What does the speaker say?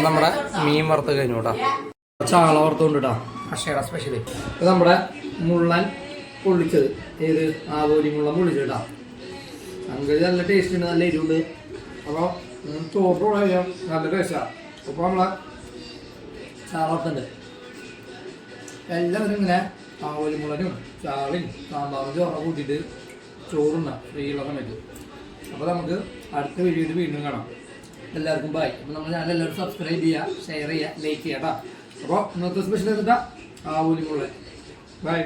നമ്മുടെ മീൻ വറുത്ത് കഴിഞ്ഞു കേട്ടോ. ചാള വറുത്തുകൊണ്ട് കേട്ടോ അക്ഷയുടെ സ്പെഷ്യൽ. ഇത് നമ്മുടെ മുള്ളൻ പൊള്ളിച്ചത്, ഏത് ആവോലി മുള്ളൻ പൊള്ളിച്ചത് കേട്ടോ. അങ്ങനെ നല്ല ടേസ്റ്റ് ഉണ്ട്, നല്ല എരിവുണ്ട്. അപ്പോൾ ചോറ് കഴിയാം, നല്ല ടേസ്റ്റാണ്. അപ്പോൾ നമ്മളെ ചാള വറുത്തുണ്ട്. എല്ലാവരും ഇങ്ങനെ ആവോലി മുള്ളനും ചാളയും സാമ്പാറും ചോറ കൂട്ടിയിട്ട് ചോറുണ്ടാകും ഫ്രീയുള്ള സമയത്ത്. അപ്പോൾ നമുക്ക് അടുത്ത വീഡിയോയിൽ വീണ്ടും കാണാം. എല്ലാവർക്കും ബൈ. അപ്പോൾ നമ്മൾ ചാനൽ എല്ലാവരും സബ്സ്ക്രൈബ് ചെയ്യുക, ഷെയർ ചെയ്യുക, ലൈക്ക് ചെയ്യുക കേട്ടോ. അപ്പോൾ ഇന്നത്തെ സ്പെഷ്യൽ എന്നിട്ടാ ആവോലി മുള്ളൻ. ബൈ.